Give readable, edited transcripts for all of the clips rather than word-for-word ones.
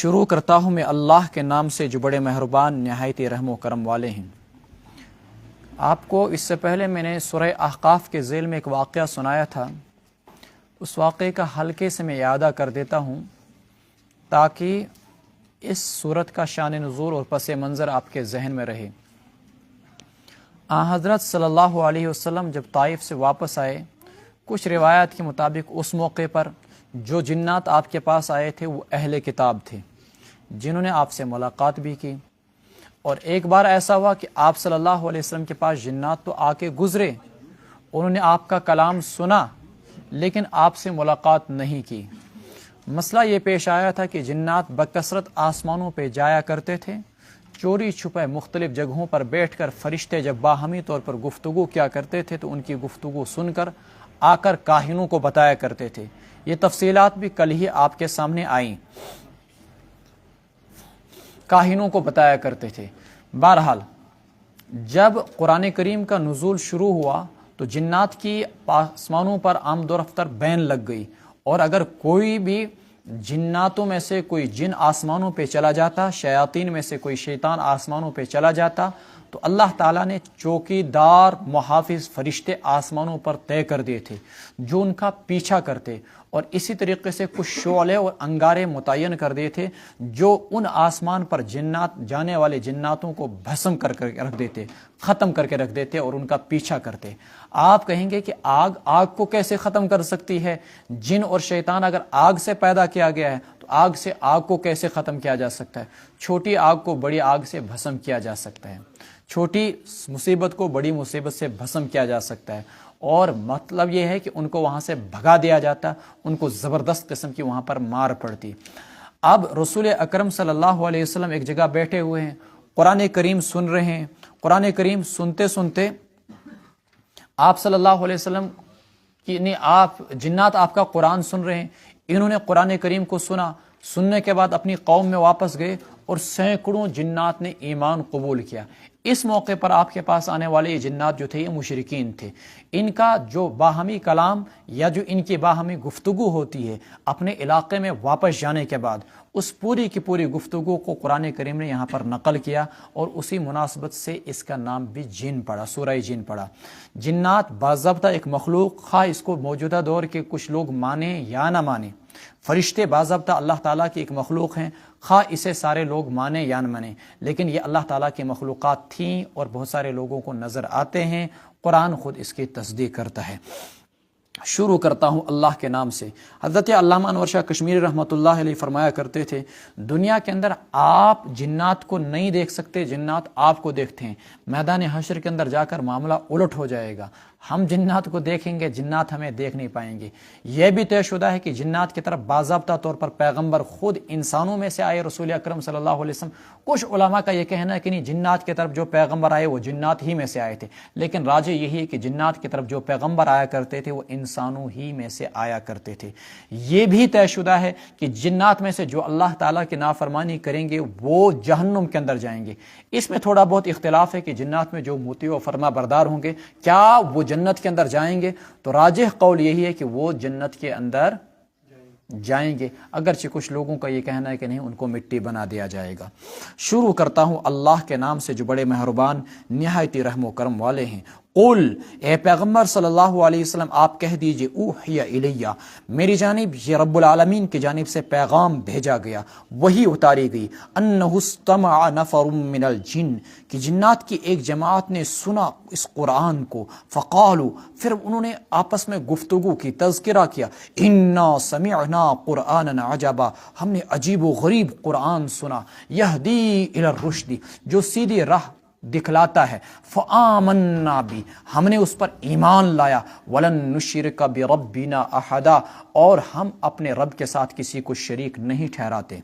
شروع کرتا ہوں میں اللہ کے نام سے جو بڑے مہربان نہایت رحم و کرم والے ہیں۔ آپ کو اس سے پہلے میں نے سورہ احقاف کے ذیل میں ایک واقعہ سنایا تھا، اس واقعے کا ہلکے سے میں اعادہ کر دیتا ہوں تاکہ اس صورت کا شان نزول اور پس منظر آپ کے ذہن میں رہے۔ حضرت صلی اللہ علیہ وسلم جب طائف سے واپس آئے، کچھ روایات کے مطابق اس موقع پر جو جنات آپ کے پاس آئے تھے وہ اہل کتاب تھے جنہوں نے آپ سے ملاقات بھی کی، اور ایک بار ایسا ہوا کہ آپ صلی اللہ علیہ وسلم کے پاس جنات تو آ کے گزرے، انہوں نے آپ کا کلام سنا لیکن آپ سے ملاقات نہیں کی۔ مسئلہ یہ پیش آیا تھا کہ جنات بکثرت آسمانوں پہ جایا کرتے تھے، چوری چھپے مختلف جگہوں پر بیٹھ کر فرشتے جب باہمی طور پر گفتگو کیا کرتے تھے تو ان کی گفتگو سن کر آ کر کاہنوں کو بتایا کرتے تھے۔ یہ تفصیلات بھی کل ہی آپ کے سامنے آئیں، کاہنوں کو بتایا کرتے تھے۔ بہرحال جب قرآن کریم کا نزول شروع ہوا تو جنات کی آسمانوں پر آمد و رفتر بین لگ گئی، اور اگر کوئی بھی جناتوں میں سے کوئی جن آسمانوں پہ چلا جاتا، شیاطین میں سے کوئی شیطان آسمانوں پہ چلا جاتا، تو اللہ تعالیٰ نے چوکی دار محافظ فرشتے آسمانوں پر طے کر دیے تھے جو ان کا پیچھا کرتے، اور اسی طریقے سے کچھ شعلے اور انگارے متعین کر دیے تھے جو ان آسمان پر جنات جانے والے جناتوں کو بھسم کر کے رکھ دیتے، ختم کر کے رکھ دیتے اور ان کا پیچھا کرتے۔ آپ کہیں گے کہ آگ کو کیسے ختم کر سکتی ہے؟ جن اور شیطان اگر آگ سے پیدا کیا گیا ہے تو آگ سے آگ کو کیسے ختم کیا جا سکتا ہے؟ چھوٹی آگ کو بڑی آگ سے بھسم کیا جا سکتا ہے، چھوٹی مصیبت کو بڑی مصیبت سے بھسم کیا جا سکتا ہے، اور مطلب یہ ہے کہ ان کو وہاں سے بھگا دیا جاتا، ان کو زبردست قسم کی وہاں پر مار پڑتی۔ اب رسول اکرم صلی اللہ علیہ وسلم ایک جگہ بیٹھے ہوئے ہیں، قرآن کریم سن رہے ہیں، قرآن کریم سنتے سنتے آپ صلی اللہ علیہ وسلم کی جنات آپ کا قرآن سن رہے ہیں، انہوں نے قرآن کریم کو سنا، سننے کے بعد اپنی قوم میں واپس گئے اور سینکڑوں جنات نے ایمان قبول کیا۔ اس موقع پر آپ کے پاس آنے والے یہ جنات جو تھے یہ مشرکین تھے، ان کا جو باہمی کلام یا جو ان کی باہمی گفتگو ہوتی ہے اپنے علاقے میں واپس جانے کے بعد، اس پوری کی پوری گفتگو کو قرآن کریم نے یہاں پر نقل کیا، اور اسی مناسبت سے اس کا نام بھی جن پڑا، سورہ جن پڑا۔ جنات باضابطہ ایک مخلوق، خواہ اس کو موجودہ دور کے کچھ لوگ مانیں یا نہ مانیں، فرشتے باضابطہ اللہ تعالیٰ کی ایک مخلوق ہیں، خواہ اسے سارے لوگ مانیں یا نہ مانیں، لیکن یہ اللہ تعالیٰ کی مخلوقات تھیں اور بہت سارے لوگوں کو نظر آتے ہیں، قرآن خود اس کی تصدیق کرتا ہے۔ شروع کرتا ہوں اللہ کے نام سے۔ حضرت علامہ انور شاہ کشمیری رحمۃ اللہ علیہ فرمایا کرتے تھے، دنیا کے اندر آپ جنات کو نہیں دیکھ سکتے، جنات آپ کو دیکھتے ہیں۔ میدان حشر کے اندر جا کر معاملہ الٹ ہو جائے گا، ہم جنات کو دیکھیں گے، جنات ہمیں دیکھ نہیں پائیں گے۔ یہ بھی طے شدہ ہے کہ جنات کی طرف باضابطہ طور پر پیغمبر خود انسانوں میں سے آئے، رسول اکرم صلی اللہ علیہ وسلم۔ کچھ علماء کا یہ کہنا ہے کہ نہیں، جنات کی طرف جو پیغمبر آئے وہ جنات ہی میں سے آئے تھے، لیکن راجح یہی ہے کہ جنات کی طرف جو پیغمبر آیا کرتے تھے وہ انسانوں ہی میں سے آیا کرتے تھے۔ یہ بھی طے شدہ ہے کہ جنات میں سے جو اللہ تعالیٰ کی نافرمانی کریں گے وہ جہنم کے اندر جائیں گے۔ اس میں تھوڑا بہت اختلاف ہے کہ جنات میں جو مطیع و فرما بردار ہوں گے کیا وہ جنت کے اندر جائیں گے، تو راجح قول یہی ہے کہ وہ جنت کے اندر جائیں گے، اگرچہ کچھ لوگوں کا یہ کہنا ہے کہ نہیں، ان کو مٹی بنا دیا جائے گا۔ شروع کرتا ہوں اللہ کے نام سے جو بڑے مہربان نہایت رحم و کرم والے ہیں۔ قل، اے پیغمبر صلی اللہ علیہ وسلم آپ کہہ دیجئے، اوحی الیہ، میری جانب یہ رب العالمین کی جانب سے پیغام بھیجا گیا، وہی اتاری گئی، انہ استمع نفر من الجن، کہ جنات کی ایک جماعت نے سنا اس قرآن کو، فقالوا، پھر انہوں نے آپس میں گفتگو کی، تذکرہ کیا، انا سمعنا قرآنا عجبا، ہم نے عجیب و غریب قرآن سنا، یہدی الی الرشد، جو سیدھی راہ دکھلاتا ہے، فآمنا بھی، ہم نے اس پر ایمان لایا، ولن نشرک بربنا احدا، اور ہم اپنے رب کے ساتھ کسی کو شریک نہیں ٹھہراتے،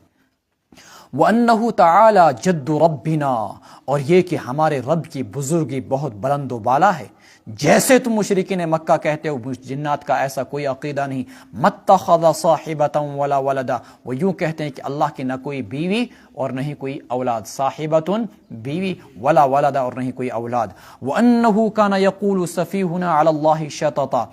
وَأَنَّهُ تَعَالَى جَدُّ رَبِّنَا، اور یہ کہ ہمارے رب کی بزرگی بہت بلند و بالا ہے۔ جیسے تم مشرکین مکہ کہتے ہو جنات کا ایسا کوئی عقیدہ نہیں، مَتَّخَذَ صَاحِبَةً وَلَا وَلَدًا، وہ یوں کہتے ہیں کہ اللہ کی نہ کوئی بیوی اور نہ ہی کوئی اولاد، صاحبۃ بیوی، ولا ولدا اور نہیں کوئی اولاد، وَأَنَّهُ كَانَ يَقُولُ سَفِيهُنَا عَلَى اللَّهِ شَطَطًا،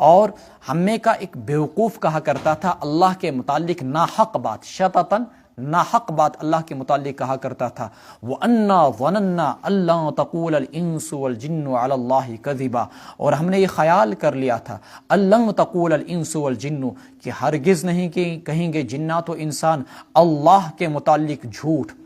اور ہم میں کا ایک بیوقوف کہا کرتا تھا اللہ کے متعلق ناحق بات، شططً ناحق بات اللہ کے متعلق کہا کرتا تھا. وَأَنَّا ظَنَنَّا أَلَّا تَقُولَ الْإِنسُ وَالْجِنُّ عَلَى اللَّهِ كَذِبًا, اور ہم نے یہ خیال کر لیا تھا أَلَّا تَقُولَ الْإِنسُ وَالْجِنُّ, کہ ہرگز نہیں کہ کہیں گے جنات و انسان اللہ کے متعلق جھوٹ.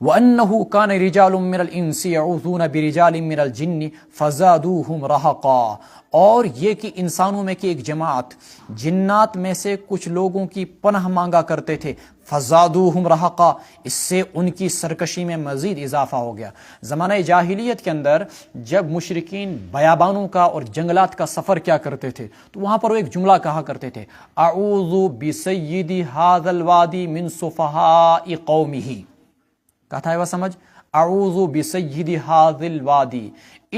وَأَنَّهُ كَانَ رِجَالٌ مِّنَ الْإِنسِ يَعُوذُونَ بِرِجَالٍ مِّنَ الْجِنِّ فَزَادُوهُمْ رَهَقًا, اور یہ کہ انسانوں میں کی ایک جماعت جنات میں سے کچھ لوگوں کی پناہ مانگا کرتے تھے. فَزَادُوهُمْ رَهَقًا, اس سے ان کی سرکشی میں مزید اضافہ ہو گیا. زمانہ جاہلیت کے اندر جب مشرکین بیابانوں کا اور جنگلات کا سفر کیا کرتے تھے تو وہاں پر وہ ایک جملہ کہا کرتے تھے, اعوذ بسید هذا الوادی من سفہاء قومہ. کہتا ہے وہ سمجھ, اعوذ بسید هذا الوادی,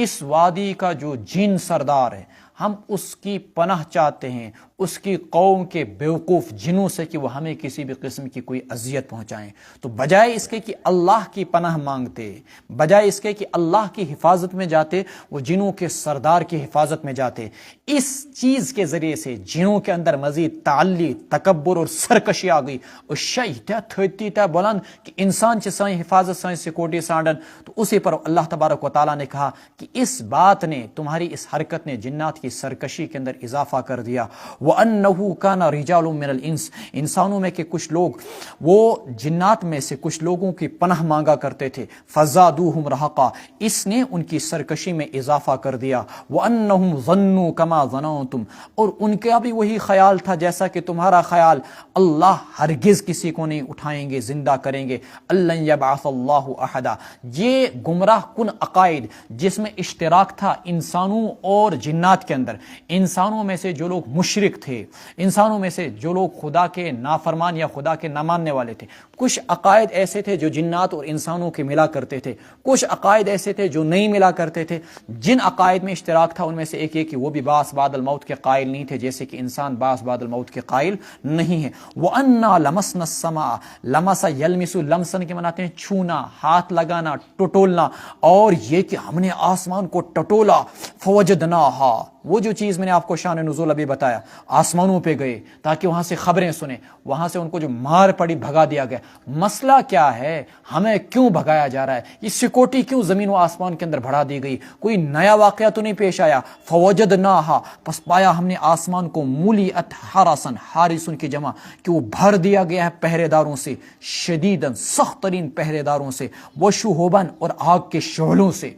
اس وادی کا جو جن سردار ہے ہم اس کی پناہ چاہتے ہیں اس کی قوم کے بیوقوف جنوں سے کہ وہ ہمیں کسی بھی قسم کی کوئی اذیت پہنچائیں. تو بجائے اس کے کہ اللہ کی پناہ مانگتے, بجائے اس کے کہ اللہ کی حفاظت میں جاتے, وہ جنوں کے سردار کی حفاظت میں جاتے. اس چیز کے ذریعے سے جنوں کے اندر مزید تعلی, تکبر اور سرکشی آ گئی. اور شیطہ تھتی تا بلند کہ انسان چھ سائیں حفاظت سائیں سیکورٹی سانڈن. تو اسی پر اللہ تبارک و تعالیٰ نے کہا کہ اس بات نے, تمہاری اس حرکت نے جنات کی سرکشی کے اندر اضافہ کر دیا. وَأَنَّهُ كَانَ رِجَالٌ مِّنَ الْإِنسِ, انسانوں میں کے کچھ لوگ وہ جنات میں سے کچھ لوگوں کی پناہ مانگا کرتے تھے. فَزَادُوهُمْ رَهَقًا, اس نے ان کی سرکشی میں اضافہ کر دیا. وَأَنَّهُمْ ظَنُّوا كَمَا ظَنَنْتُمْ, اور ان کا بھی وہی خیال تھا جیسا کہ تمہارا خیال, اللہ ہرگز کسی کو نہیں اٹھائیں گے, زندہ کریں گے. أَلَّن يَبْعَثَ اللَّهُ أَحَدًا, یہ گمراہ کن عقائد جس میں اشتراک تھا انسانوں اور جنات کے اندر. انسانوں میں سے جو لوگ مشرک تھے, انسانوں میں سے جو لوگ خدا کے نافرمان یا خدا کے نہ ماننے والے تھے, کچھ عقائد ایسے تھے جو جنات اور انسانوں کے ملا کرتے تھے, کچھ عقائد ایسے تھے جو نہیں ملا کرتے تھے. جن عقائد میں اشتراک تھا ان میں سے ایک یہ کہ وہ بھی بعث بعد الموت کے قائل نہیں تھے, جیسے کہ انسان بعث بعد الموت کے قائل نہیں ہے. وَأَنَّا لَمَسْنَا السَّمَاءَ, لَمَسَ يَلْمِسُ لَمْسًا کے مناتے ہیں چھونا, ہاتھ لگانا, ٹٹولنا, اور یہ کہ ہم نے آسمان کو ٹٹولا. فَوَجَدْنَاهَا, وہ جو چیز میں نے آپ کو شان نزول ابھی بتایا, آسمانوں پہ گئے تاکہ وہاں سے خبریں سنیں, وہاں سے ان کو جو مار پڑی بھگا دیا گیا. مسئلہ کیا ہے, ہمیں کیوں بھگایا جا رہا ہے, یہ سیکورٹی کیوں زمین و آسمان کے اندر بڑھا دی گئی, کوئی نیا واقعہ تو نہیں پیش آیا. فوجدناہا, پس پایا ہم نے آسمان کو, مولیت حرسن, حارسن کی جمع کہ وہ بھر دیا گیا ہے پہرے داروں سے, شدیدن سخت ترین پہرے داروں سے, وشہبن اور آگ کے شعلوں سے.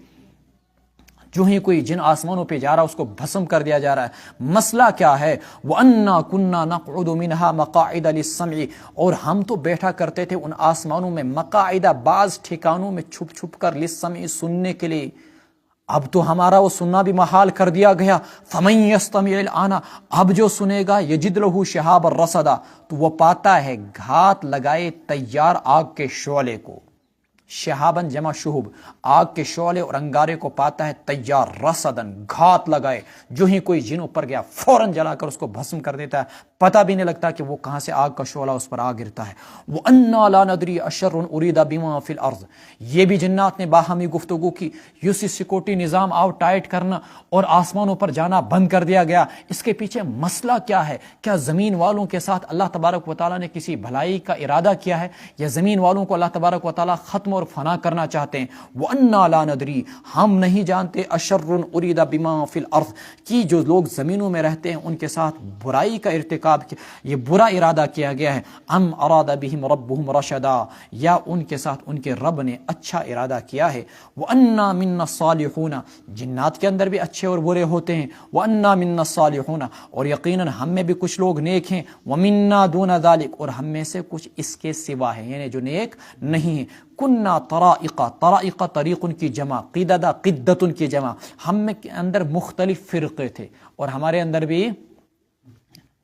جو ہی کوئی جن آسمانوں پہ جا رہا اس کو بھسم کر دیا جا رہا ہے. مسئلہ کیا ہے, وَأَنَّا كُنَّا نَقْعُدُ مِنْهَا مَقَاعِدَ لِلسَّمْعِ, اور ہم تو بیٹھا کرتے تھے ان آسمانوں میں, مقاعدہ بعض ٹھکانوں میں چھپ چھپ کر, لِلسَّمْعِ سننے کے لیے. اب تو ہمارا وہ سننا بھی محال کر دیا گیا. فَمَن يَسْتَمِعِ الْآنَ, اب جو سنے گا, يَجِدْ لَهُ شِهَابًا رَصَدًا, تو وہ پاتا ہے گھات لگائے تیار آگ کے شعلے کو. شہابن جمع شہب, آگ کے شعلے اور انگارے کو پاتا ہے تیار, رصدن گھات لگائے. جو ہی کوئی جن اوپر گیا فوراً جلا کر اس کو بھسم کر دیتا ہے, پتہ بھی نہیں لگتا کہ وہ کہاں سے آگ کا شعلہ اس پر آ گرتا ہے. وَأَنَّا لَا نَدْرِي أَشَرٌ أُرِيدَ بِمَا فِي الْأَرْضِ, یہ بھی جنات نے باہمی گفتگو کی. یوسی سیکورٹی نظام آؤ ٹائٹ کرنا اور آسمانوں پر جانا بند کر دیا گیا, اس کے پیچھے مسئلہ کیا ہے؟ کیا زمین والوں کے ساتھ اللہ تبارک و تعالیٰ نے کسی بھلائی کا ارادہ کیا ہے, یا زمین والوں کو اللہ تبارک و تعالیٰ ختم اور فنا کرنا چاہتے ہیں؟ وَأَنَّا لَا نَدْرِي, ہم نہیں جانتے, أَشَرٌ أُرِيدَ بِمَا فِي الْأَرْضِ, کہ جو لوگ زمینوں میں رہتے ہیں ان کے ساتھ برائی کا ارتکاب, یہ برا ارادہ کیا گیا ہے. ام اراد بہم ربہم رشدا, یا ان کے ساتھ ان کے رب نے اچھا ارادہ کیا ہے. وَأَنَّا مِنَّا الصَّالِحُونَ, جنات کے اندر بھی اچھے اور برے ہوتے ہیں. وَأَنَّا مِنَّا الصَّالِحُونَ, اور یقیناً ہم میں بھی کچھ لوگ نیک ہیں. وَمِنَّا دُونَ ذَلِكَ, اور ہم میں سے کچھ اس کے سوا ہیں, یعنی جو نیک نہیں ہیں. کننا طرائق, طرائق طریقن کی جمع, قددہ قدتن کی جمع, ہم میں اندر مختلف فرقے تھے, اور ہمارے اندر بھی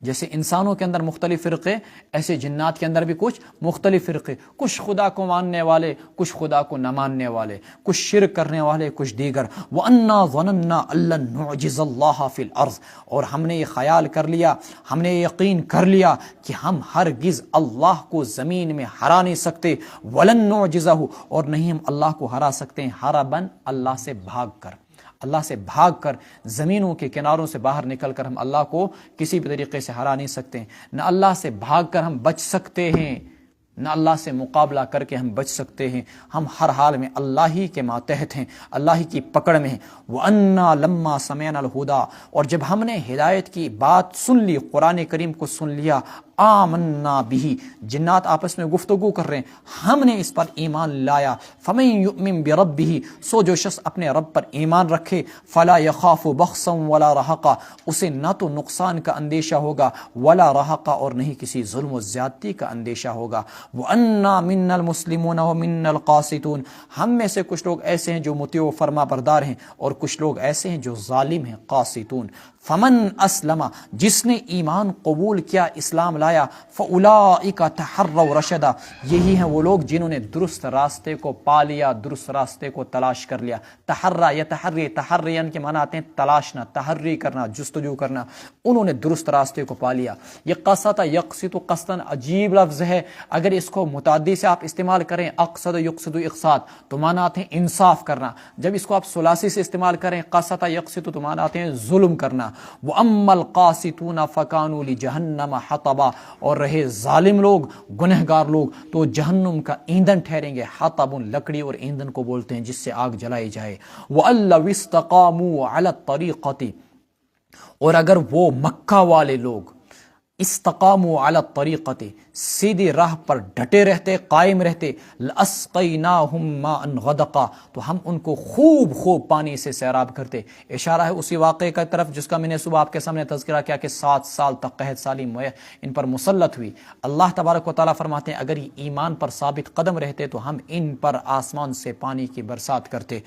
جیسے انسانوں کے اندر مختلف فرقے, ایسے جنات کے اندر بھی کچھ مختلف فرقے, کچھ خدا کو ماننے والے, کچھ خدا کو نہ ماننے والے, کچھ شرک کرنے والے, کچھ دیگر. وَأَنَّا ظَنَنَّا أَلَّن نُعْجِزَ اللَّهَ فِي الْأَرْضِ, اور ہم نے یہ خیال کر لیا, ہم نے یقین کر لیا کہ ہم ہرگز اللہ کو زمین میں ہرا نہیں سکتے. وَلَن نُعْجِزَهُ, اور نہیں ہم اللہ کو ہرا سکتے ہیں, ہربن, اللہ سے بھاگ کر, اللہ سے بھاگ کر, زمینوں کے کناروں سے باہر نکل کر ہم اللہ کو کسی بھی طریقے سے ہرا نہیں سکتے, نہ اللہ سے بھاگ کر ہم بچ سکتے ہیں. نہ اللہ سے مقابلہ کر کے ہم بچ سکتے ہیں. ہم ہر حال میں اللہ ہی کے ماتحت ہیں, اللہ ہی کی پکڑ میں ہیں. وَأَنَّا لَمَّا سَمِعْنَا الْهُدَىٰ, اور جب ہم نے ہدایت کی بات سن لی, قرآن کریم کو سن لیا, آمنا بھی, جنات آپس میں گفتگو کر رہے ہیں, ہم نے اس پر ایمان لایا. فَمَن يُؤْمِن بِرَبِّهِ, سو جو شخص اپنے رب پر ایمان رکھے, فَلَا يَخَافُ بَخْسًا وَلَا رَهَقًا, اسے نہ تو نقصان کا اندیشہ ہوگا, ولا رہقا, اور نہیں کسی ظلم و زیادتی کا اندیشہ ہوگا. وَأَنَّا مِنَّا الْمُسْلِمُونَ وَمِنَّا الْقَاسِطُونَ, ہم میں سے کچھ لوگ ایسے ہیں جو مطیع و فرما بردار ہیں, اور کچھ لوگ ایسے ہیں جو ظالم ہیں, قاسطون. فمن اسلم, جس نے ایمان قبول کیا, اسلام لایا, فاولئک تحروا رشدا, یہی ہیں وہ لوگ جنہوں نے درست راستے کو پا لیا, درست راستے کو تلاش کر لیا. تحرا یا تحرین کے معنی آتے ہیں تلاشنا, تحری کرنا, جستجو کرنا. انہوں نے درست راستے کو پا لیا. یہ قصد یقصد قصدن عجیب لفظ ہے, اگر اس کو متعدی سے آپ استعمال کریں, اقصد یقصد اقصاد, تو معنی آتے ہیں انصاف کرنا. جب اس کو آپ ثلاثی سے استعمال کریں, قصد یقصد, تو معنی آتے ہیں ظلم کرنا. وَأَمَّا الْقَاسِطُونَ فَكَانُوا لِجَهَنَّمَ حَطَبًا, اور رہے ظالم لوگ, گنہگار لوگ, تو جہنم کا ایندھن ٹھہریں گے. حطب لکڑی اور ایندھن کو بولتے ہیں جس سے آگ جلائی جائے. وَأَن لَّوِ اسْتَقَامُوا عَلَى الطَّرِيقَةِ, اور اگر وہ مکہ والے لوگ استقاموا علی الطریقۃ, سیدھی راہ پر ڈٹے رہتے, قائم رہتے, لاسقیناہم ماء غدقا, تو ہم ان کو خوب خوب پانی سے سیراب کرتے. اشارہ ہے اسی واقعے کی طرف جس کا میں نے صبح آپ کے سامنے تذکرہ کیا کہ 7 سال تک قحط سالی ان پر مسلط ہوئی. اللہ تبارک و تعالیٰ فرماتے ہیں اگر یہ ایمان پر ثابت قدم رہتے تو ہم ان پر آسمان سے پانی کی برسات کرتے.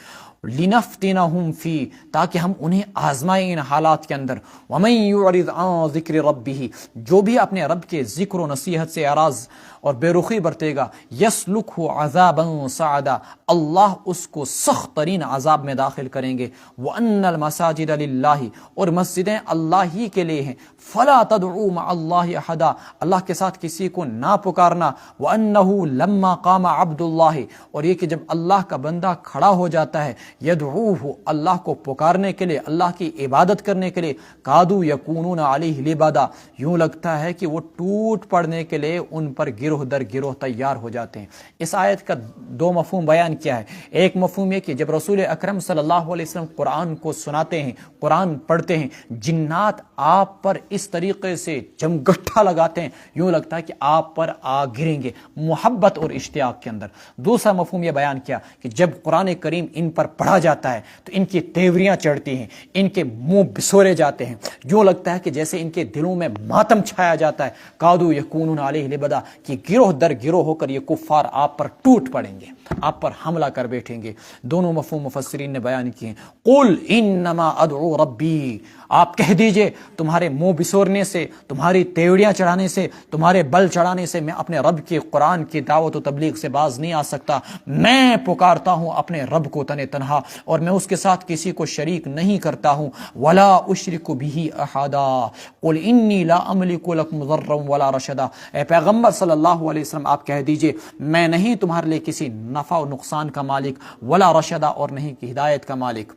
لنفتنہم فی, تاکہ ہم انہیں آزمائیں ان حالات کے اندر. ومن یعرض عن ذکر ربہ, جو بھی اپنے رب کے ذکر و نصیحت سے اعراض اور بے رخی برتے گا, یسلکہ عذابا صعدا, اللہ اس کو سخت ترین عذاب میں داخل کریں گے. وان المساجد للہ, اور مسجدیں اللہ ہی کے لیے ہیں. فلا تدعوا مع اللہ احدا, اللہ کے ساتھ کسی کو نہ پکارنا. وانہ لما قام عبد اللہ, اور یہ کہ جب اللہ کا بندہ کھڑا ہو جاتا ہے, یدعوہ, اللہ کو پکارنے کے لیے, اللہ کی عبادت کرنے کے لیے, کادو یکونون علیہ لبدا, یوں لگتا ہے کہ وہ ٹوٹ پڑنے کے لیے ان پر گروہ در گروہ تیار ہو جاتے ہیں. اس آیت کا 2 مفہوم بیان کیا ہے. ایک مفہوم یہ کہ جب رسول اکرم صلی اللہ علیہ وسلم قرآن کو سناتے ہیں, قرآن پڑھتے ہیں, جنات آپ پر اس طریقے سے جمگٹھا لگاتے ہیں, یوں لگتا ہے کہ آپ پر آ گریں گے, محبت اور اشتیاق کے اندر. دوسرا مفہوم یہ بیان کیا کہ جب قرآن کریم ان پر پڑھا جاتا ہے تو ان کی تیوریاں چڑھتی ہیں, ان کے منہ بسورے جاتے ہیں, یوں لگتا ہے کہ جیسے ان کے دلوں میں ماتم چھایا جاتا ہے. کادو یکونون علیہ لبدا, کہ گروہ در گروہ ہو کر یہ کفار آپ پر ٹوٹ پڑیں گے, آپ پر حملہ کر بیٹھیں گے. دونوں مفہوم مفسرین نے بیان کیے ہیں. قل انما ادعو ربی, آپ کہہ دیجئے تمہارے منہ بسورنے سے, تمہاری تیوڑیاں چڑھانے سے, تمہارے بل چڑھانے سے میں اپنے رب کے قرآن کی دعوت و تبلیغ سے باز نہیں آ سکتا. میں پکارتا ہوں اپنے رب کو تنہا, اور میں اس کے ساتھ کسی کو شریک نہیں کرتا ہوں. ولا اشرک بہ احدا قل انی لا املک لکم ضرا ولا رشدا, اے پیغمبر صلی اللہ علیہ وسلم آپ کہہ دیجئے میں نہیں تمہارے لیے کسی نفع و نقصان کا مالک, ولا رشدا, اور نہیں کہ ہدایت کا مالک.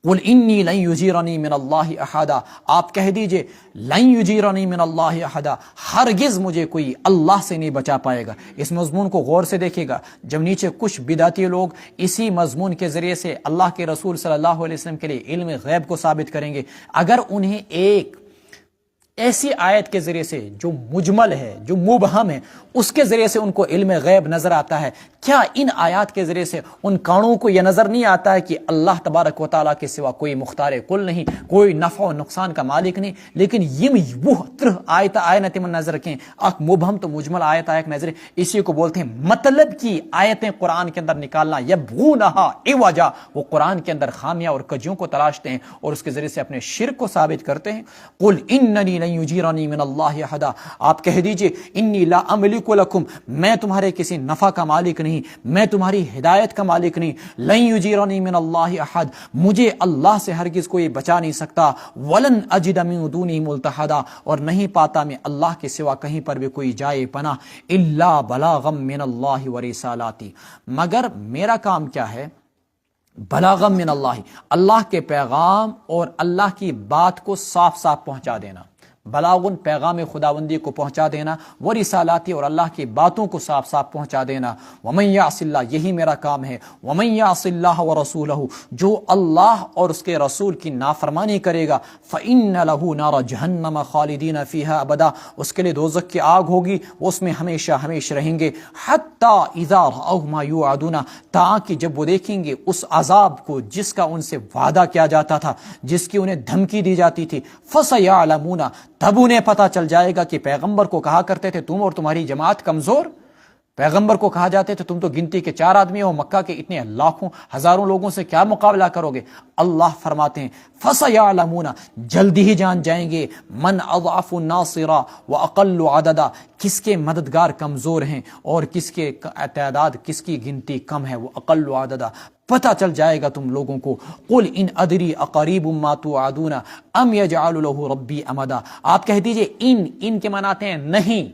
قل انی لن یجیرنی من اللہ احدا, آپ کہہ دیجئے لن یجیرنی من اللہ احدا, ہرگز مجھے کوئی اللہ سے نہیں بچا پائے گا. اس مضمون کو غور سے دیکھے گا. جب نیچے کچھ بدعتی لوگ اسی مضمون کے ذریعے سے اللہ کے رسول صلی اللہ علیہ وسلم کے لیے علم غیب کو ثابت کریں گے, اگر انہیں ایک ایسی آیت کے ذریعے سے جو مجمل ہے, جو مبہم ہے, اس کے ذریعے سے ان کو علم غیب نظر آتا ہے, کیا ان آیات کے ذریعے سے ان کانوں کو یہ نظر نہیں آتا ہے کہ اللہ تبارک و تعالیٰ کے سوا کوئی مختار کل نہیں, کوئی نفع و نقصان کا مالک نہیں؟ لیکن یہ وہ آیت آیت من نظر رکھیں, اک مبہم تو مجمل آیت آیت نظر, اسی کو بولتے ہیں مطلب کی آیتیں قرآن کے اندر نکالنا. یبغونہا عوجا, وہ قرآن کے اندر خامیاں اور کجیوں کو تلاشتے ہیں اور اس کے ذریعے سے اپنے شرک کو ثابت کرتے ہیں. قل اننی لن یجیرنی من اللہ احدا, آپ کہہ دیجئے انی لا املک لکم, میں تمہارے کسی نفع کا مالک نہیں, میں تمہاری ہدایت کا مالک نہیں. لن یجیرنی من اللہ احد, مجھے اللہ سے ہرگز کوئی بچا نہیں سکتا. ولن اجد من دونہ ملتحدا, اور نہیں پاتا میں اللہ کے سوا کہیں پر بھی کوئی جائے پناہ. الا بلاغا من اللہ ورسالاتی, مگر میرا کام کیا ہے؟ بلاغم من اللہ, اللہ کے پیغام اور اللہ کی بات کو صاف صاف پہنچا دینا. بلاغن پیغام خداوندی کو پہنچا دینا، وہ رسالاتی اور اللہ کی باتوں کو صاف صاف پہنچا دینا۔ ومن یعص اللہ، یہی میرا کام ہے، ومن یعص اللہ ورسولہ، جو اللہ اور اس کے رسول کی نافرمانی کرے گا، فإن له نار جہنم خالدین فیہا ابدا، اس کے لیے دوزخ کی آگ ہوگی، وہ اس میں ہمیشہ ہمیشہ رہیں گے۔ حتی اذا رأوا ما یوعدون، تاکہ جب وہ دیکھیں گے اس عذاب کو جس کا ان سے وعدہ کیا جاتا تھا، جس کی انہیں دھمکی دی جاتی تھی، فسیعلمون، تب انہیں پتہ چل جائے گا کہ پیغمبر کو کہا کرتے تھے تم اور تمہاری جماعت کمزور، پیغمبر کو کہا جاتے تھے تم تو گنتی کے 4 آدمی ہو، مکہ کے اتنے لاکھوں ہزاروں لوگوں سے کیا مقابلہ کرو گے؟ اللہ فرماتے ہیں فسیعلمون، جلدی ہی جان جائیں گے، من اضعف ناصرا واقل عددا، کس کے مددگار کمزور ہیں اور کس کے تعداد، کس کی گنتی کم ہے، وہ اقل عددا، پتہ چل جائے گا تم لوگوں کو۔ قل ان ادری اقریب ما توعدون ام یجعل له ربی امدا، آپ کہہ دیجئے ان کے معنی آتے ہیں نہیں،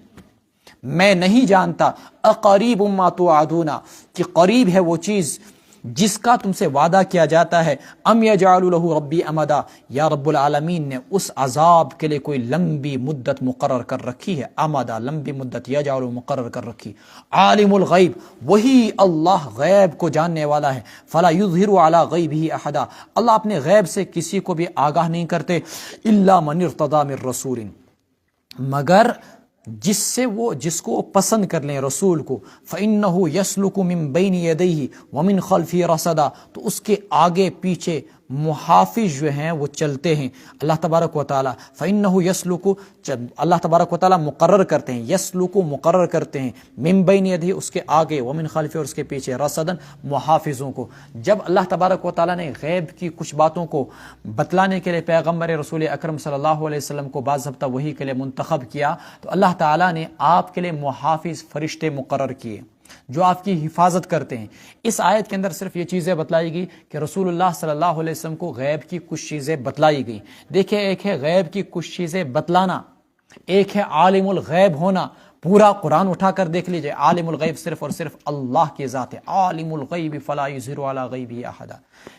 میں نہیں جانتا، اقریب ما توعدون، کہ قریب ہے وہ چیز جس کا تم سے وعدہ کیا جاتا ہے، ام یجعل له ربی امدا، یا رب العالمین نے اس عذاب کے لیے کوئی لمبی مدت مقرر کر رکھی ہے، امدا لمبی مدت، یجعل مقرر کر رکھی۔ عالم الغیب، وہی اللہ غیب کو جاننے والا ہے، فلا یظہر علی غیبہ احدا، اللہ اپنے غیب سے کسی کو بھی آگاہ نہیں کرتے، الا من ارتضی من رسول، مگر جس کو پسند کر لیں رسول کو، فإنہ یسلک من بین یدیہ ومن خلفہ رصدا، تو اس کے آگے پیچھے محافظ جو ہیں وہ چلتے ہیں، اللہ تبارک و تعالیٰ فإنہ یسلک، اللہ تبارک و تعالیٰ مقرر کرتے ہیں، یسلک مقرر کرتے ہیں، من بین یدیہ اس کے آگے، ومن خلفہ اور اس کے پیچھے، رصدا محافظوں کو۔ جب اللہ تبارک و تعالیٰ نے غیب کی کچھ باتوں کو بتلانے کے لیے پیغمبر رسول اکرم صلی اللہ علیہ وسلم کو باضابطہ وحی کے لیے منتخب کیا، تو اللہ تعالیٰ نے آپ کے لیے محافظ فرشتے مقرر کیے جو آپ کی حفاظت کرتے ہیں۔ اس آیت کے اندر صرف یہ چیزیں بتلائی گئی کہ رسول اللہ صلی اللہ علیہ وسلم کو غیب کی کچھ چیزیں بتلائی گئی۔ دیکھیں، ایک ہے غیب کی کچھ چیزیں بتلانا، ایک ہے عالم الغیب ہونا۔ پورا قرآن اٹھا کر دیکھ لیجئے، عالم الغیب صرف اور صرف اللہ کی ذات ہے، عالم الغیب فلا یظہر علی غیبہ احدا۔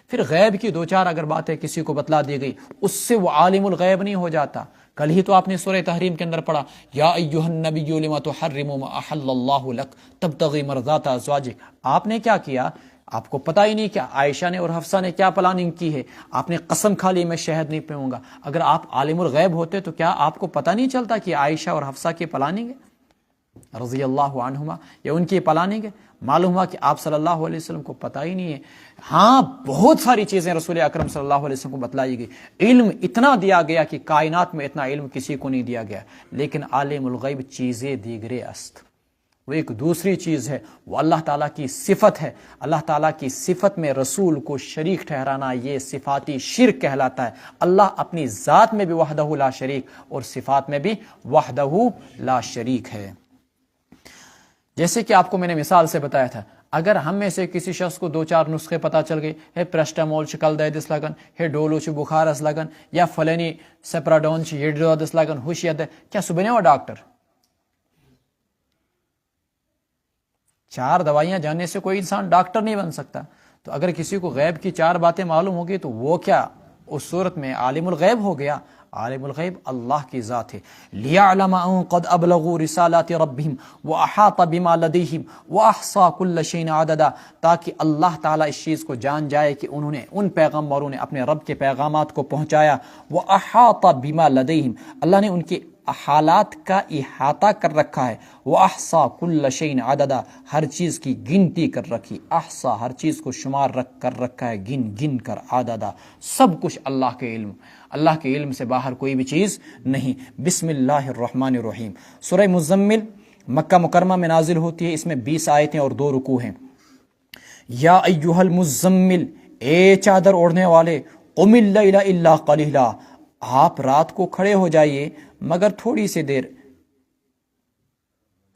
پھر غیب کی 2-4 اگر باتیں کسی کو بتلا دی گئی، اس سے وہ عالم الغیب نہیں ہو جاتا۔ کل ہی تو آپ نے سورہ تحریم کے اندر پڑھا، یا ایھا النبی لما تحرم ما احل اللہ لک تبتغی مرضات ازواجک، آپ نے کیا کیا؟ آپ کو پتہ ہی نہیں کہ عائشہ نے اور حفصہ نے کیا پلاننگ کی ہے، آپ نے قسم کھا لی میں شہد نہیں پیوں گا۔ اگر آپ عالم الغیب ہوتے تو کیا آپ کو پتہ نہیں چلتا کہ عائشہ اور حفصہ کی پلاننگ ہے رضی اللہ عنہما، یا ان کی پلاننگ ہے؟ معلوم ہوا کہ آپ صلی اللہ علیہ وسلم کو پتہ ہی نہیں ہے۔ ہاں، بہت ساری چیزیں رسول اکرم صلی اللہ علیہ وسلم کو بتلائی گئی، علم اتنا دیا گیا کہ کائنات میں اتنا علم کسی کو نہیں دیا گیا، لیکن عالم الغیب چیزیں دیگرے است، وہ ایک دوسری چیز ہے، وہ اللہ تعالیٰ کی صفت ہے۔ اللہ تعالیٰ کی صفت میں رسول کو شریک ٹھہرانا یہ صفاتی شرک کہلاتا ہے۔ اللہ اپنی ذات میں بھی وحدہ لا شریک اور صفات میں بھی وحدہ لا شریک ہے۔ جیسے کہ آپ کو میں نے مثال سے بتایا تھا، اگر ہم میں سے کسی شخص کو 2-4 نسخے پتہ چل گئے، ہے پریسٹامول چھ کل دائدس لگن، ہے ڈولو چھ بخارس لگن، یا فلانی سپراڈون چھ یہ دودس لگن، ہوش یاد ہے، کیا صبح وہ ڈاکٹر؟ 4 دوائیاں جاننے سے کوئی انسان ڈاکٹر نہیں بن سکتا۔ تو اگر کسی کو غیب کی 4 باتیں معلوم ہوگی تو وہ کیا اس صورت میں عالم الغیب ہو گیا؟ عالم الغیب اللہ کی ذات ہے۔ لِيَعْلَمَ أَن قَدْ أَبْلَغُوا رِسَالَاتِ رَبِّهِمْ وَأَحَاطَ بِمَا لَدَيْهِمْ وَأَحْصَىٰ كُلَّ شَيْءٍ عَدَدًا، تاکہ اللہ تعالیٰ اس چیز کو جان جائے کہ انہوں نے، ان پیغمبروں نے اپنے رب کے پیغامات کو پہنچایا۔ وَأَحَاطَ بِمَا لَدَيْهِمْ، اللہ نے ان کے حالات کا احاطہ کر رکھا ہے۔ وَأَحْصَىٰ كُلَّ شَيْءٍ عَدَدًا، ہر چیز کی گنتی کر رکھی، احصا ہر چیز کو شمار کر رکھا ہے، گن گن کر، عددا سب کچھ اللہ کے علم، اللہ کے علم سے باہر کوئی بھی چیز نہیں۔ بسم اللہ الرحمن الرحیم۔ سورہ مزمل مکہ مکرمہ میں نازل ہوتی ہے، اس میں 20 آیتیں اور 2 رکوع ہیں۔ یا ایھا المزمل، اے چادر اوڑھنے والے، قم اللیل الا قلیلا، آپ رات کو کھڑے ہو جائیے مگر تھوڑی سی دیر،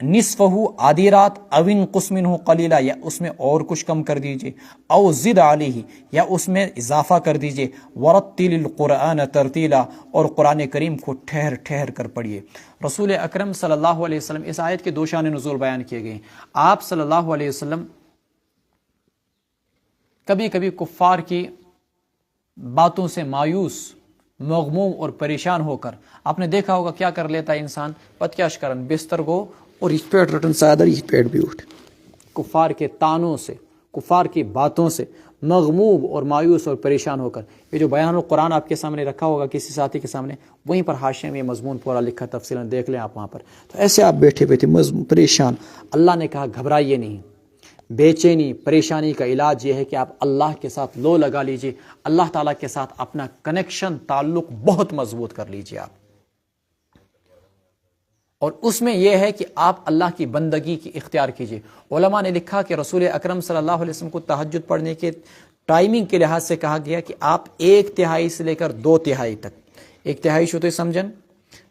نصفہ آدھی رات، او انقص منہ قلیلا، یا اس میں اور کچھ کم کر دیجئے، او زد علیہ، یا اس میں اضافہ کر دیجئے، ورتل القرآن ترتیلا، اور قرآن کریم کو ٹھہر ٹھہر کر پڑھیے۔ رسول اکرم صلی اللہ علیہ وسلم، اس آیت کے 2 شان نزول بیان کیے گئے ہیں۔ آپ صلی اللہ علیہ وسلم کبھی کبھی کفار کی باتوں سے مایوس مغموم اور پریشان ہو کر. آپ نے دیکھا ہوگا کیا کر لیتا ہے انسان, پت کیا کرن بستر گو اور یہ پیٹ رٹن صادر, یہ پیٹ بھی اٹھ, کفار کے تانوں سے, کفار کی باتوں سے مغموم اور مایوس اور پریشان ہو کر. یہ جو بیان القرآن آپ کے سامنے رکھا ہوگا کسی ساتھی کے سامنے, وہیں پر حاشیے میں یہ مضمون پورا لکھا, تفصیلاً دیکھ لیں آپ وہاں پر. تو ایسے آپ بیٹھے بیٹھے پریشان, اللہ نے کہا گھبرائیے نہیں. بے چینی پریشانی کا علاج یہ ہے کہ آپ اللہ کے ساتھ لو لگا لیجئے, اللہ تعالیٰ کے ساتھ اپنا کنیکشن تعلق بہت مضبوط کر لیجئے آپ. اور اس میں یہ ہے کہ آپ اللہ کی بندگی کی اختیار کیجئے. علماء نے لکھا کہ رسول اکرم صلی اللہ علیہ وسلم کو تہجد پڑھنے کے ٹائمنگ کے لحاظ سے کہا گیا کہ آپ 1/3 سے لے کر 2/3 تک. 1/3 شو تو سمجھن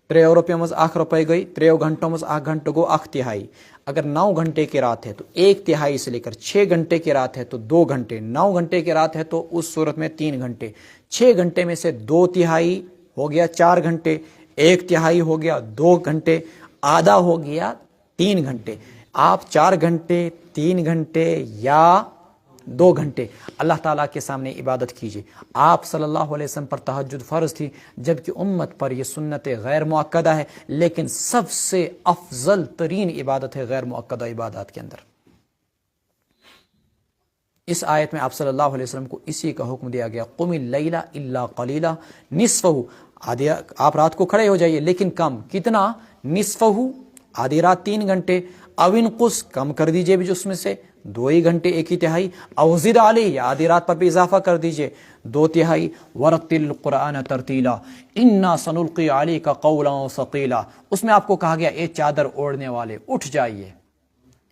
3 روپے مز 1 روپے گئی, 3 گھنٹوں مز 1 گھنٹہ گو 1/3. اگر 9 گھنٹے کی رات ہے تو 1/3 سے لے کر 6 گھنٹے کی رات ہے تو 2 گھنٹے, 9 گھنٹے کی رات ہے تو اس صورت میں 3 گھنٹے, 6 گھنٹے میں سے 2/3 ہو گیا 4 گھنٹے, 1/3 ہو گیا 2 گھنٹے, آدھا ہو گیا 3 گھنٹے. آپ 4 گھنٹے, 3 گھنٹے یا 2 گھنٹے اللہ تعالیٰ کے سامنے عبادت کیجیے. آپ صلی اللہ علیہ وسلم پر تہجد فرض تھی, جبکہ امت پر یہ سنت غیر مؤکدہ ہے, لیکن سب سے افضل ترین عبادت ہے غیر مؤکدہ عبادات کے اندر. اس آیت میں آپ صلی اللہ علیہ وسلم کو اسی کا حکم دیا گیا, قم اللیل الا قلیلا نصفہ, آپ رات کو کھڑے ہو جائیے لیکن کم. کتنا؟ نصفہ, آدھی رات 3 گھنٹے, او انقص, کم کر دیجئے بھی اس میں سے 2 گھنٹے 1/3, او زد علیہ, یا آدھی رات پر بھی اضافہ کر دیجئے 2/3. ورتل القرآن ترتیلا انا سنلقی علیک قولا ثقیلا. اس میں آپ کو کہا گیا اے چادر اوڑھنے والے اٹھ جائیے.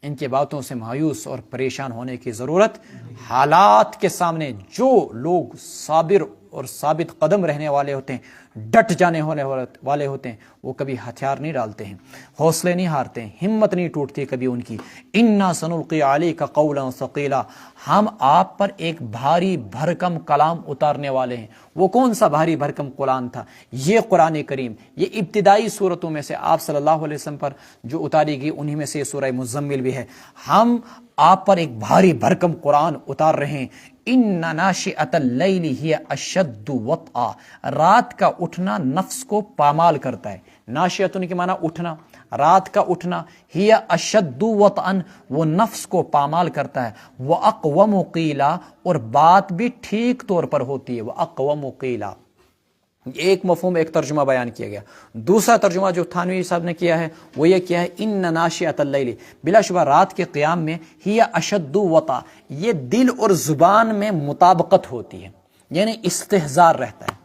ان کے باتوں سے مایوس اور پریشان ہونے کی ضرورت. حالات کے سامنے جو لوگ صابر اور ثابت قدم رہنے والے ہوتے ہیں, ڈٹ جانے والے ہوتے ہیں, وہ کبھی ہتھیار نہیں ڈالتے ہیں, حوصلے نہیں ہارتے ہیں, ہمت نہیں ٹوٹتی کبھی ان کی. انا سنلقی علیک قولا ثقیلا, ہم آپ پر ایک بھاری بھرکم کلام اتارنے والے ہیں. وہ کون سا بھاری بھرکم قرآن تھا؟ یہ قرآن کریم. یہ ابتدائی صورتوں میں سے آپ صلی اللہ علیہ وسلم پر جو اتاری گئی انہی میں سے یہ سورہ مزمل بھی ہے. ہم آپ پر ایک بھاری بھرکم قرآن اتار رہے ہیں. ان ناشئۃ اللیل ہی اشد وطئا, رات کا اٹھنا نفس کو پامال کرتا ہے. ناشئۃن کے معنی اٹھنا, رات کا اٹھنا, ہی اشد وطئا, وہ نفس کو پامال کرتا ہے. واقوم قیلا, اور بات بھی ٹھیک طور پر ہوتی ہے. واقوم قیلا, ایک مفہوم ایک ترجمہ بیان کیا گیا. دوسرا ترجمہ جو تھانوی صاحب نے کیا ہے وہ یہ کیا ہے, ان ناشئۃ اللیل, بلا شبہ رات کے قیام میں ہی اشد وطا, یہ دل اور زبان میں مطابقت ہوتی ہے, یعنی استحضار رہتا ہے.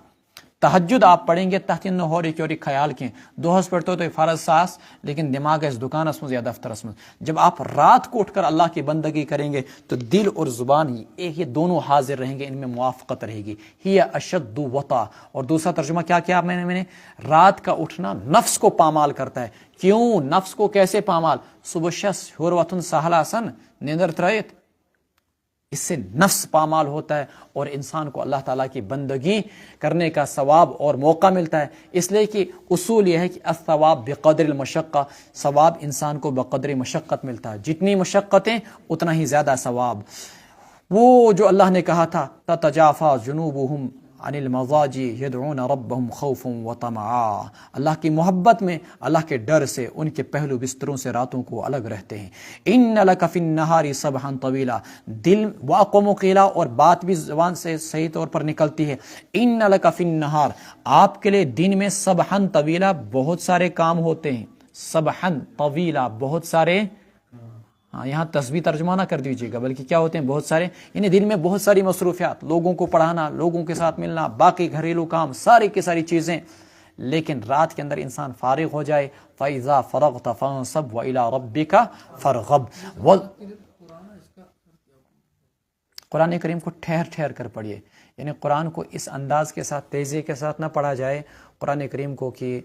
تہجد آپ پڑھیں گے تحت ہوری چوری خیال کے دوہس پڑھتے ہو تو فرض ساس, لیکن دماغ اس دکان اسمز یا دفتر اسمز. جب آپ رات کو اٹھ کر اللہ کی بندگی کریں گے تو دل اور زبان یہ دونوں حاضر رہیں گے, ان میں موافقت رہے گی. ہی اشد وطا. اور دوسرا ترجمہ کیا کیا میں نے, رات کا اٹھنا نفس کو پامال کرتا ہے. کیوں نفس کو کیسے پامال؟ صبح شس حروتن سہلا سن نیندر ترایت, اس سے نفس پامال ہوتا ہے اور انسان کو اللہ تعالیٰ کی بندگی کرنے کا ثواب اور موقع ملتا ہے. اس لیے کہ اصول یہ ہے کہ الثواب بقدر المشقہ, ثواب انسان کو بقدر مشقت ملتا ہے. جتنی مشقتیں اتنا ہی زیادہ ثواب. وہ جو اللہ نے کہا تھا تتجافا جنوبہم عن المضاجع یدعون ربهم خوفا وطمعا, اللہ کی محبت میں, اللہ کے ڈر سے ان کے پہلو بستروں سے راتوں کو الگ رہتے ہیں. ان لک فی النہار سبحا طویلا, دل واقوم قیلا, اور بات بھی زبان سے صحیح طور پر نکلتی ہے. ان لک فی النہار, آپ کے لیے دن میں سبحا طویلا, بہت سارے کام ہوتے ہیں. سبحا طویلا, بہت سارے, ہاں یہاں تسبیح ترجمہ نہ کر دیجیے گا, بلکہ کیا ہوتے ہیں بہت سارے, یعنی دن میں بہت ساری مصروفیات, لوگوں کو پڑھانا, لوگوں کے ساتھ ملنا, باقی گھریلو کام, ساری کی ساری چیزیں. لیکن رات کے اندر انسان فارغ ہو جائے, فَإِذَا فَرَغْتَ فَانصَبْ وَإِلَىٰ رَبِّكَ فَارْغَب. قرآن کریم کو ٹھہر ٹھہر کر پڑھیے, یعنی قرآن کو اس انداز کے ساتھ, تیزی کے ساتھ نہ پڑھا جائے قرآن کریم کو کہ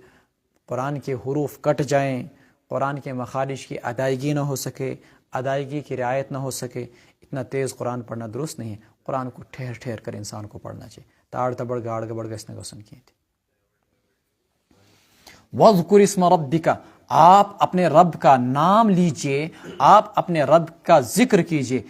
قرآن کے حروف کٹ جائیں, قرآن کے مخارج کی ادائیگی نہ ہو سکے, ادائیگی کی رعایت نہ ہو سکے. اتنا تیز قرآن پڑھنا درست نہیں ہے. قرآن کو ٹھہر ٹھہر کر انسان کو پڑھنا چاہیے. تاڑ تبڑ گاڑ گبڑ گس نے گسن کی تھی. وَاذْكُرِ اسْمَ رَبِّكَ, آپ اپنے رب کا نام لیجئے, آپ اپنے رب کا ذکر کیجئے.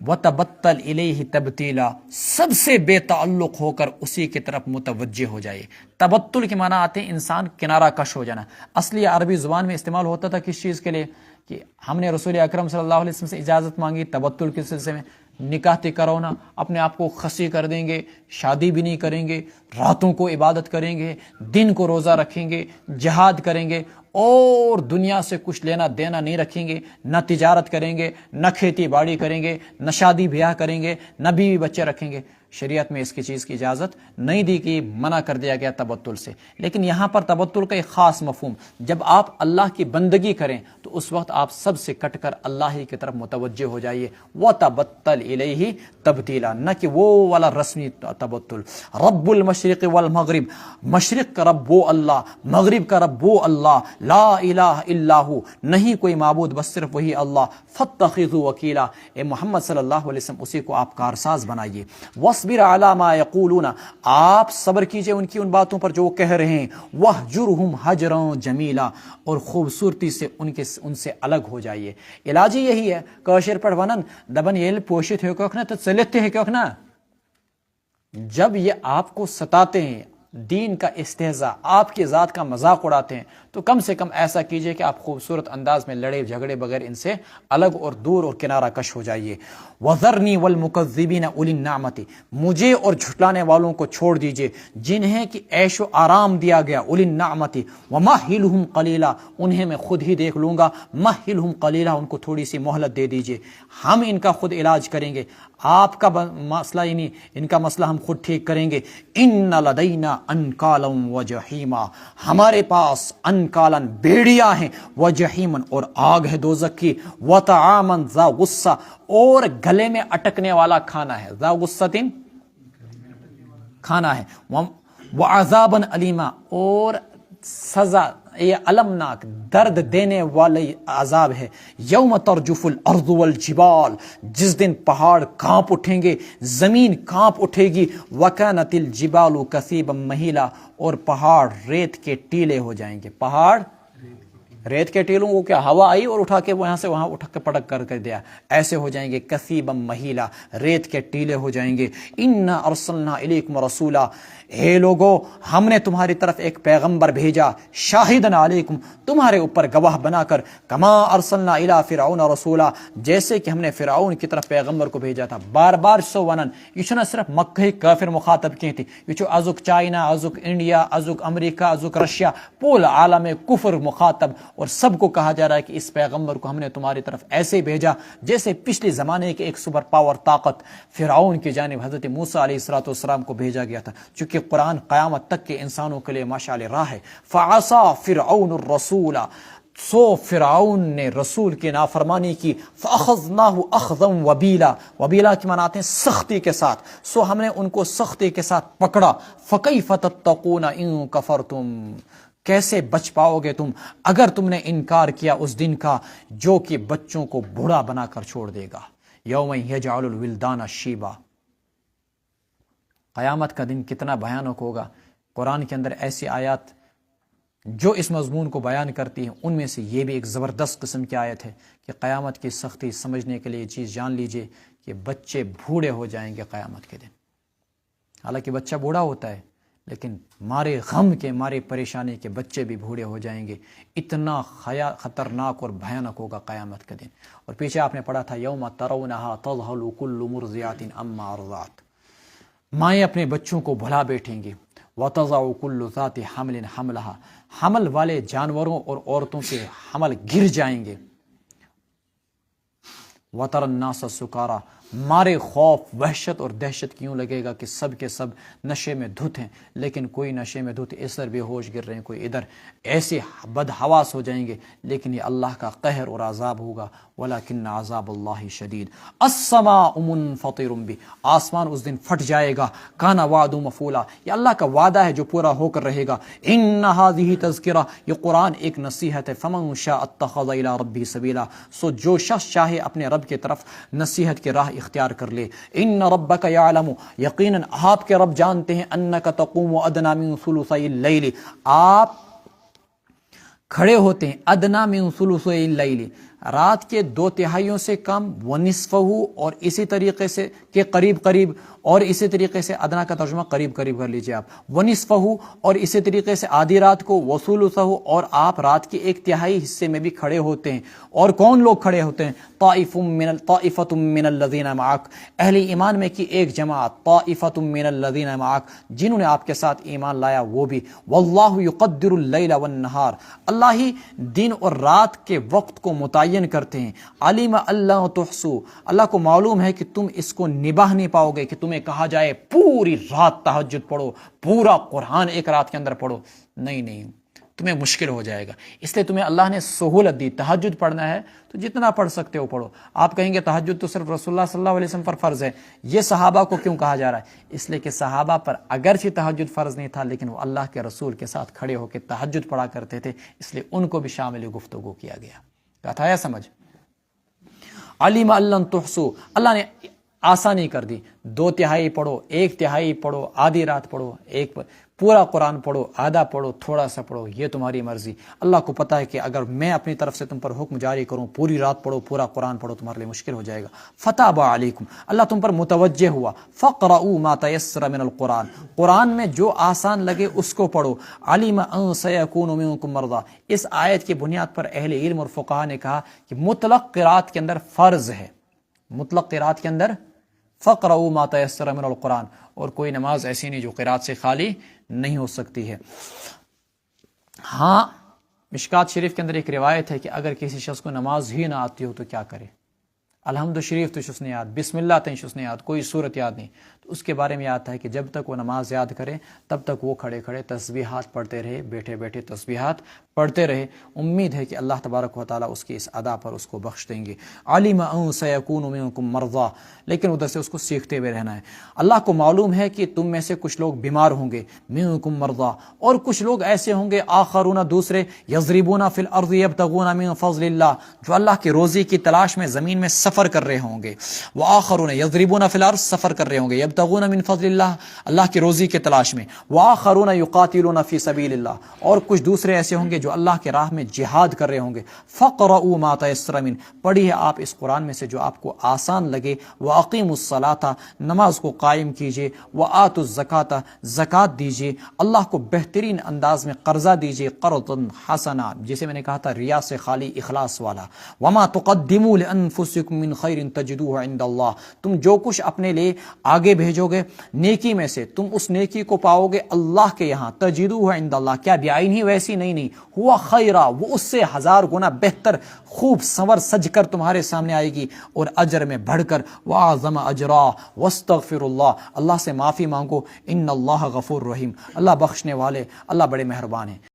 وَتَبَتَّلْ إِلَيْهِ تَبْتِيلًا، سب سے بے تعلق ہو کر اسی کی طرف متوجہ ہو جائے۔ تبتل کے معنی آتے ہیں انسان کنارہ کش ہو جانا۔ اصلی عربی زبان میں استعمال ہوتا تھا کس چیز کے لیے؟ کہ ہم نے رسول اکرم صلی اللہ علیہ وسلم سے اجازت مانگی تبتل کے سلسلے میں، نکاح تے کرو نا، اپنے آپ کو خصی کر دیں گے، شادی بھی نہیں کریں گے، راتوں کو عبادت کریں گے، دن کو روزہ رکھیں گے، جہاد کریں گے، اور دنیا سے کچھ لینا دینا نہیں رکھیں گے، نہ تجارت کریں گے، نہ کھیتی باڑی کریں گے، نہ شادی بیاہ کریں گے، نہ بیوی بچے رکھیں گے۔ شریعت میں اس کی چیز کی اجازت نہیں دی کہ منع کر دیا گیا تبتل سے۔ لیکن یہاں پر تبتل کا ایک خاص مفہوم، جب آپ اللہ کی بندگی کریں تو اس وقت آپ سب سے کٹ کر اللہ ہی کی طرف متوجہ ہو جائیے۔ وَتَبَتَّلْ إِلَيْهِ تَبْتِيلًا، نہ کہ وہ والا رسمی تبتل۔ رب المشرق والمغرب، مشرق کا رب وہ اللہ، مغرب کا رب وہ اللہ، لا الہ الا ہو، نہیں کوئی معبود بس صرف وہی اللہ، فاتخذوا وکیلا، اے محمد صلی اللہ علیہ وسلم اسی کو آپ کارساز بنائیے۔ وَاصْبِرْ عَلَى مَا يَقُولُونَ، آپ صبر کیجئے ان کی ان باتوں پر جو وہ کہہ رہے ہیں۔ وَاهْجُرْهُمْ هَجْرًا جَمِيلًا، اور خوبصورتی سے ان سے الگ ہو جائیے۔ علاج یہی ہے، کاشر پر ونن دبن یہ پوشت ہے کہ تو چلتے ہے کہ جب یہ آپ کو ستاتے ہیں، دین کا استہزاء، آپ کی ذات کا مذاق اڑاتے ہیں، تو کم سے کم ایسا کیجئے کہ آپ خوبصورت انداز میں لڑے جھگڑے بغیر ان سے الگ اور دور اور کنارہ کش ہو جائیے۔ وَذَرْنِي وَالْمُكَذِّبِينَ أُولِي النَّعْمَةِ، مجھے اور جھٹلانے والوں کو چھوڑ دیجئے جنہیں کہ عیش و آرام دیا گیا، اولی النعمت، وَمَهِّلْهُمْ قَلِيلًا، انہیں میں خود ہی دیکھ لوں گا، مَهِّلْهُمْ قَلِيلًا، ان کو تھوڑی سی مہلت دے دیجئے، ہم ان کا خود علاج کریں گے، آپ کا مسئلہ ہی نہیں، ان کا مسئلہ ہم خود ٹھیک کریں گے۔ ان لدینا انکالا وجحیما، ہمارے پاس انکالن بیڑیاں ہیں، وجحیمن اور آگ ہے دوزخ کی، وطعامن ذا غصہ اور گلے میں اٹکنے والا کھانا ہے، ذا غصتن کھانا ہے، وعذابن علیما اور سزا یہ المناک درد دینے والے عذاب ہے۔ یوم ترجف الارض والجبال، جس دن پہاڑ کانپ اٹھیں گے، زمین کانپ اٹھے گی، وکانت الجبال کثیبا مہیلا، اور پہاڑ ریت کے ٹیلے ہو جائیں گے۔ پہاڑ ریت کے ٹیلوں کو کیا ہوا آئی اور اٹھا کے وہاں سے وہاں اٹھا کے پٹک کر دیا، ایسے ہو جائیں گے، کثیبا مہیلا، ریت کے ٹیلے ہو جائیں گے۔ انا ارسلنا الیکم رسولا، اے لوگو ہم نے تمہاری طرف ایک پیغمبر بھیجا، شاہدن علیکم، تمہارے اوپر گواہ بنا کر، کما ارسلنا الی فرعون رسولا، جیسے کہ ہم نے فرعون کی طرف پیغمبر کو بھیجا تھا۔ بار بار سو ونن، یہ چھنا صرف مکہ کافر مخاطب کی تھی، یہ چھو ازک چائنا، ازک انڈیا، ازک امریکہ، ازک رشیا، پول عالم کفر مخاطب، اور سب کو کہا جا رہا ہے کہ اس پیغمبر کو ہم نے تمہاری طرف ایسے بھیجا جیسے پچھلے زمانے کے ایک سپر پاور طاقت فرعون کی جانب حضرت موسیٰ علیہ السلام کو بھیجا گیا تھا۔ چونکہ قرآن قیامت تک کے انسانوں کے لیے ماشاءاللہ راہ ہے۔ فعصا فرعون الرسول، سو فرعون نے رسول کی نافرمانی کی، فاخذناہ اخذا وبیلا، وبیلا کی معنی آتے ہیں سختی کے ساتھ، سو ہم نے ان کو سختی کے ساتھ پکڑا۔ فکیف تتقون ان کفرتم، کیسے بچ پاؤ گے تم اگر تم نے انکار کیا اس دن کا جو کہ بچوں کو بوڑھا بنا کر چھوڑ دے گا۔ یوم یجعل الولدان شیبا، قیامت کا دن کتنا بھیانک ہوگا۔ قرآن کے اندر ایسی آیات جو اس مضمون کو بیان کرتی ہیں، ان میں سے یہ بھی ایک زبردست قسم کی آیت ہے کہ قیامت کی سختی سمجھنے کے لیے یہ چیز جان لیجئے کہ بچے بوڑھے ہو جائیں گے قیامت کے دن۔ حالانکہ بچہ بوڑھا ہوتا ہے، لیکن مارے غم کے، مارے پریشانی کے بچے بھی بوڑھے ہو جائیں گے۔ اتنا خطرناک اور بھیانک ہوگا قیامت کا دن۔ اور پیچھے آپ نے پڑھا تھا یوم ترونہا تذہل کل مرضعۃ عما ارضعت، مائیں اپنے بچوں کو بھلا بیٹھیں گی، وتضع کل ذات حمل حملہا، حمل والے جانوروں اور عورتوں کے حمل گر جائیں گے۔ وتر الناس سکارا، مارے خوف، وحشت اور دہشت کیوں لگے گا کہ سب کے سب نشے میں دھت ہیں، لیکن کوئی نشے میں دھت ادھر بے ہوش گر رہے ہیں، کوئی ادھر، ایسے بدحواس ہو جائیں گے۔ لیکن یہ اللہ کا قہر اور عذاب ہوگا، ولیکن عذاب اللہ شدید۔ السماء منفطر بہ، آسمان اس دن پھٹ جائے گا، کان وعد مفعولا، یہ اللہ کا وعدہ ہے جو پورا ہو کر رہے گا۔ ان ھذہ تذکرہ، یہ قرآن ایک نصیحت ہے، فمن شاء اتخذ الی ربہ سبیلا، سو جو شخص چاہے اپنے رب کی طرف نصیحت کی راہ اختیار کر لے۔ ان ربک یعلم، یقیناً آپ کے رب جانتے ہیں، انک تقوم ادنی من ثلثی اللیل، آپ کھڑے ہوتے ہیں ادنا من ثلثی اللیل، رات کے 2/3 سے کم، ونصفہ اور اسی طریقے سے کہ قریب قریب، اور اسی طریقے سے ادنا کا ترجمہ قریب قریب کر لیجئے آپ، ونصفہ اور اسی طریقے سے آدھی رات کو، وثلثہ اور آپ رات کے 1/3 حصے میں بھی کھڑے ہوتے ہیں۔ اور کون لوگ کھڑے ہوتے ہیں؟ طائفۃ من الذین معک، اہل ایمان میں کی ایک جماعت، طائفۃ من الذین معک، جنہوں نے آپ کے ساتھ ایمان لایا وہ بھی۔ واللہ یقدر اللیل والنہار، اللہ ہی دن اور رات کے وقت کو متعین کرتے ہیں۔ علم اللہ تحصو، اللہ کو معلوم ہے کہ تم اس کو نباہ نہیں پاؤ گے، کہ تمہیں کہا جائے پوری رات تہجد پڑھو، پورا قرآن ایک رات کے اندر پڑھو، نہیں، تمہیں مشکل ہو جائے گا۔ اس لیے تمہیں اللہ نے سہولت دی، تہجد پڑھنا ہے تو جتنا پڑھ سکتے ہو پڑھو۔ آپ کہیں گے تہجد تو صرف رسول اللہ صلی اللہ علیہ وسلم پر فرض ہے، یہ صحابہ کو کیوں کہا جا رہا ہے؟ اس لیے کہ صحابہ پر اگرچہ تہجد فرض نہیں تھا، لیکن وہ اللہ کے رسول کے ساتھ کھڑے ہو کے تہجد پڑھا کرتے تھے، اس لیے ان کو بھی شامل گفتگو کیا گیا۔ بات آیا سمجھ؟ علم اللہ تحصو، اللہ نے آسانی کر دی، 2/3 پڑھو، 1/3 پڑھو، آدھی رات پڑھو، پورا قرآن پڑھو، آدھا پڑھو، تھوڑا سا پڑھو، یہ تمہاری مرضی۔ اللہ کو پتہ ہے کہ اگر میں اپنی طرف سے تم پر حکم جاری کروں پوری رات پڑھو، پورا قرآن پڑھو، تمہارے لیے مشکل ہو جائے گا۔ فتاب علیکم، اللہ تم پر متوجہ ہوا۔ فقرؤوا ما تیسر من القرآن، قرآن میں جو آسان لگے اس کو پڑھو۔ علم ان سیکون منکم مرضی، اس آیت کی بنیاد پر اہل علم اور فقہاء نے کہا کہ مطلق قرات کے اندر فرض ہے، مطلق قرات کے اندر فقرؤوا ما تیسر من القرآن، اور کوئی نماز ایسی نہیں جو قرات سے خالی نہیں ہو سکتی ہے۔ ہاں، مشکات شریف کے اندر ایک روایت ہے کہ اگر کسی شخص کو نماز ہی نہ آتی ہو تو کیا کرے؟ الحمد شریف تو شس نے یاد، بسم اللہ تین شس نے یاد، کوئی صورت یاد نہیں، تو اس کے بارے میں آتا ہے کہ جب تک وہ نماز یاد کرے تب تک وہ کھڑے کھڑے تسبیحات پڑھتے رہے، بیٹھے بیٹھے تسبیحات پڑھتے رہے، امید ہے کہ اللہ تبارک و تعالیٰ اس کی اس ادا پر اس کو بخش دیں گے۔ علم ان سیکون منکم مرضی، لیکن ادھر سے اس کو سیکھتے ہوئے رہنا ہے۔ اللہ کو معلوم ہے کہ تم میں سے کچھ لوگ بیمار ہوں گے، منکم مرضی، اور کچھ لوگ ایسے ہوں گے، آخرون دوسرے، یضربون فی الارض یبتغون من فضل اللہ، جو اللہ کی روزی کی تلاش میں زمین میں سفر کر رہے ہوں گے، وآخرون یضربون فی الارض، سفر کر رہے ہوں گے، یبتغون من فضل اللہ، اللہ کی روزی کے تلاش میں، وآخرون یقاتلون فی سبیل اللہ، اور کچھ دوسرے ایسے ہوں گے جو اللہ کے راہ میں جہاد کر رہے ہوں گے۔ فقرؤوا ما تیسر من، پڑھیے آپ اس قرآن میں سے جو آپ کو آسان لگے، واقیموا الصلاۃ، نماز کو قائم کیجیے، وآتوا الزکاۃ، زکوٰۃ دیجیے، اللہ کو بہترین انداز میں قرضہ دیجیے، قرضا حسنا، جسے میں نے کہا تھا ریا سے خالی، اخلاص والا۔ وما تقدموا لانفسکم من خیر تجدوہ عند اللہ، تم جو کچھ اپنے لیے آگے بھیجو گے نیکی میں سے، تم اس نیکی کو پاؤ گے اللہ کے یہاں، تجدوہ عند اللہ، کیا بعین ہی ویسی نہیں، ہوا خیرہ، وہ اس سے 1000 گنا بہتر، خوب سنور سج کر تمہارے سامنے آئے گی، اور اجر میں بڑھ کر، وَأَعْظَمَ أَجْرًا وَاسْتَغْفِرُ اللَّهَ، اللہ سے معافی مانگو، ان اللہ غفور رحیم، اللہ بخشنے والے، اللہ بڑے مہربان ہیں۔